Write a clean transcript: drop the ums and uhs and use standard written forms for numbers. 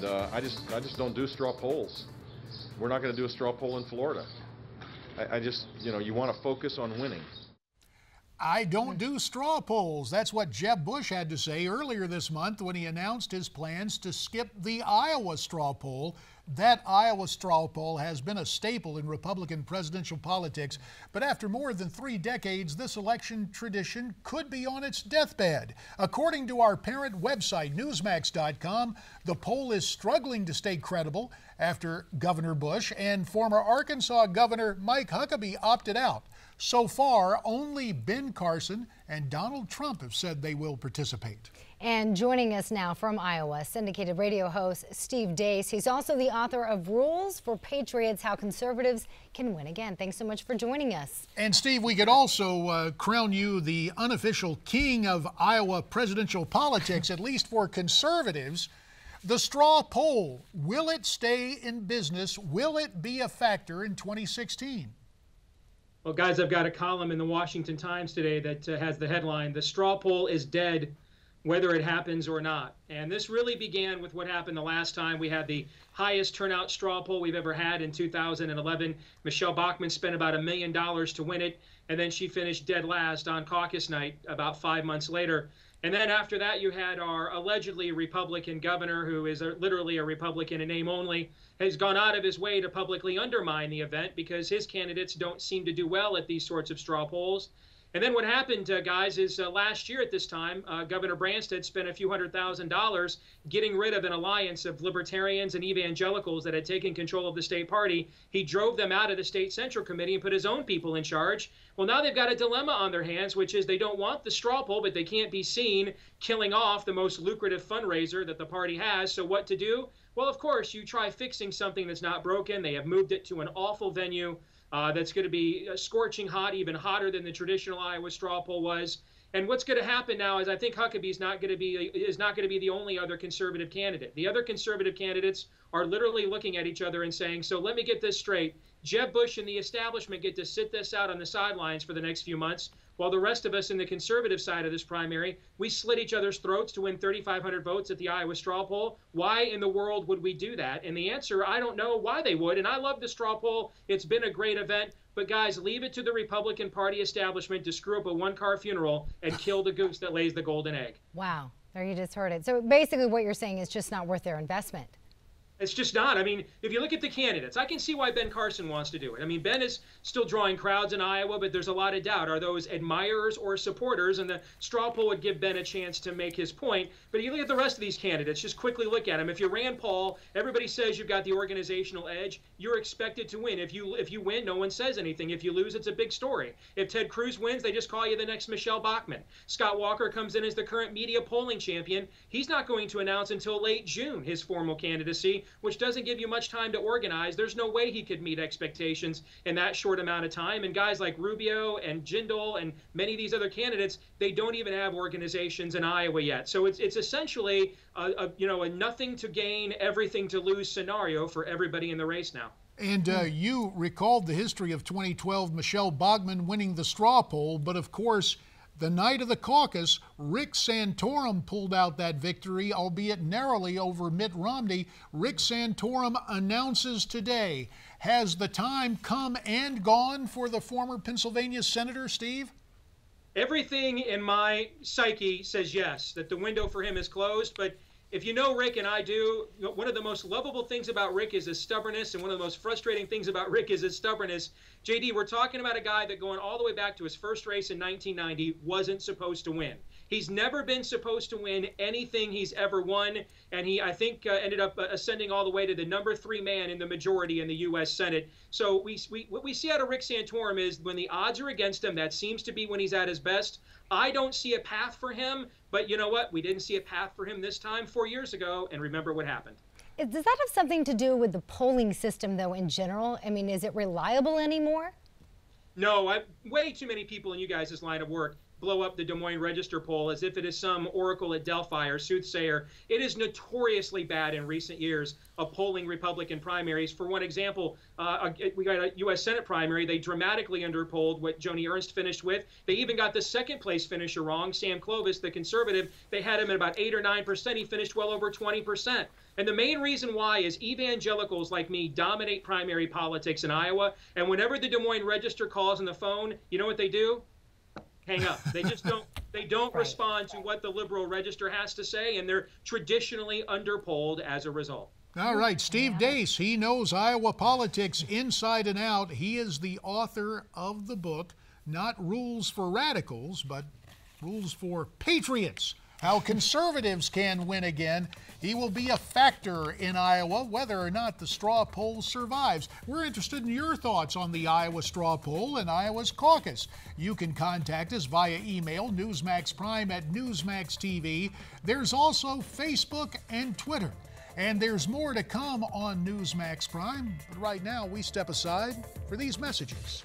And I just don't do straw polls. We're not going to do a straw poll in Florida. I just, you want to focus on winning. I don't do straw polls. That's what Jeb Bush had to say earlier this month when he announced his plans to skip the Iowa straw poll. That Iowa straw poll has been a staple in Republican presidential politics, but after more than 3 decades, this election tradition could be on its deathbed. According to our parent website, Newsmax.com, the poll is struggling to stay credible after Governor Bush and former Arkansas Governor Mike Huckabee opted out. So far, only Ben Carson and Donald Trump have said they will participate. And joining us now from Iowa, syndicated radio host Steve Deace. He's also the author of Rules for Patriots, How Conservatives Can Win Again. Thanks so much for joining us. And Steve, we could also crown you the unofficial king of Iowa presidential politics, at least for conservatives. The straw poll, will it stay in business? Will it be a factor in 2016? Well, guys, I've got a column in the Washington Times today that has the headline, "The Straw Poll is Dead, Whether It Happens or Not." And this really began with what happened the last time. We had the highest turnout straw poll we've ever had in 2011. Michelle Bachmann spent about $1 million to win it, and then she finished dead last on caucus night about 5 months later. And then after that, you had our allegedly Republican governor, who is literally a Republican in name only, has gone out of his way to publicly undermine the event because his candidates don't seem to do well at these sorts of straw polls. And then what happened, guys, is last year at this time, Governor Branstad spent a few $100,000 getting rid of an alliance of libertarians and evangelicals that had taken control of the state party. He drove them out of the state central committee and put his own people in charge. Well, now they've got a dilemma on their hands, which is they don't want the straw poll, but they can't be seen killing off the most lucrative fundraiser that the party has. So what to do? Well, of course, you try fixing something that's not broken. They have moved it to an awful venue. That's going to be scorching hot, even hotter than the traditional Iowa straw poll was. And what's going to happen now is I think Huckabee is not going to be the only other conservative candidate. The other conservative candidates are literally looking at each other and saying, so let me get this straight. Jeb Bush and the establishment get to sit this out on the sidelines for the next few months, while the rest of us in the conservative side of this primary, we slit each other's throats to win 3,500 votes at the Iowa straw poll. Why in the world would we do that? And the answer, I don't know why they would. And I love the straw poll. It's been a great event. But guys, leave it to the Republican Party establishment to screw up a one-car funeral and kill the goose that lays the golden egg. Wow. There, you just heard it. So basically what you're saying is just not worth their investment. It's just not. I mean, if you look at the candidates, I can see why Ben Carson wants to do it. I mean, Ben is still drawing crowds in Iowa, but there's a lot of doubt. Are those admirers or supporters? And the straw poll would give Ben a chance to make his point. But you look at the rest of these candidates, just quickly look at them. If you're Rand Paul, everybody says you've got the organizational edge. You're expected to win. If you win, no one says anything. If you lose, it's a big story. If Ted Cruz wins, they just call you the next Michelle Bachmann. Scott Walker comes in as the current media polling champion. He's not going to announce until late June his formal candidacy, which doesn't give you much time to organize. There's no way he could meet expectations in that short amount of time. And guys like Rubio and Jindal and many of these other candidates, they don't even have organizations in Iowa yet. So it's essentially a nothing to gain, everything to lose scenario for everybody in the race now. And you recalled the history of 2012, Michelle Bachmann winning the straw poll, but of course, the night of the caucus, Rick Santorum pulled out that victory, albeit narrowly over Mitt Romney. Rick Santorum announces today. Has the time come and gone for the former Pennsylvania senator, Steve? Everything in my psyche says yes, that the window for him is closed. But if you know Rick, and I do, one of the most lovable things about Rick is his stubbornness, and one of the most frustrating things about Rick is his stubbornness. JD, we're talking about a guy that going all the way back to his first race in 1990 wasn't supposed to win. He's never been supposed to win anything he's ever won, and he, I think, ended up ascending all the way to the #3 man in the majority in the U.S. Senate. So what we see out of Rick Santorum is when the odds are against him, that seems to be when he's at his best. I don't see a path for him, but you know what? We didn't see a path for him this time 4 years ago, and remember what happened. Does that have something to do with the polling system, though, in general? I mean, is it reliable anymore? No, way too many people in you guys' line of work blow up the Des Moines Register poll as if it is some oracle at Delphi or soothsayer. It is notoriously bad in recent years of polling Republican primaries. For one example, we got a U.S. Senate primary. They dramatically underpolled what Joni Ernst finished with. They even got the second place finisher wrong. Sam Clovis, the conservative, they had him at about 8 or 9%. He finished well over 20%. And the main reason why is evangelicals like me dominate primary politics in Iowa. And whenever the Des Moines Register calls on the phone, you know what they do? Hang up. They just don't. They don't Right. respond to what the Liberal Register has to say, and they're traditionally underpolled as a result. All right, Steve Deace, he knows Iowa politics inside and out. He is the author of the book, not Rules for Radicals, but Rules for Patriots. How conservatives can win again. He will be a factor in Iowa, whether or not the straw poll survives. We're interested in your thoughts on the Iowa straw poll and Iowa's caucus. You can contact us via email, newsmaxprime@newsmaxtv. There's also Facebook and Twitter. And there's more to come on Newsmax Prime. But right now, we step aside for these messages.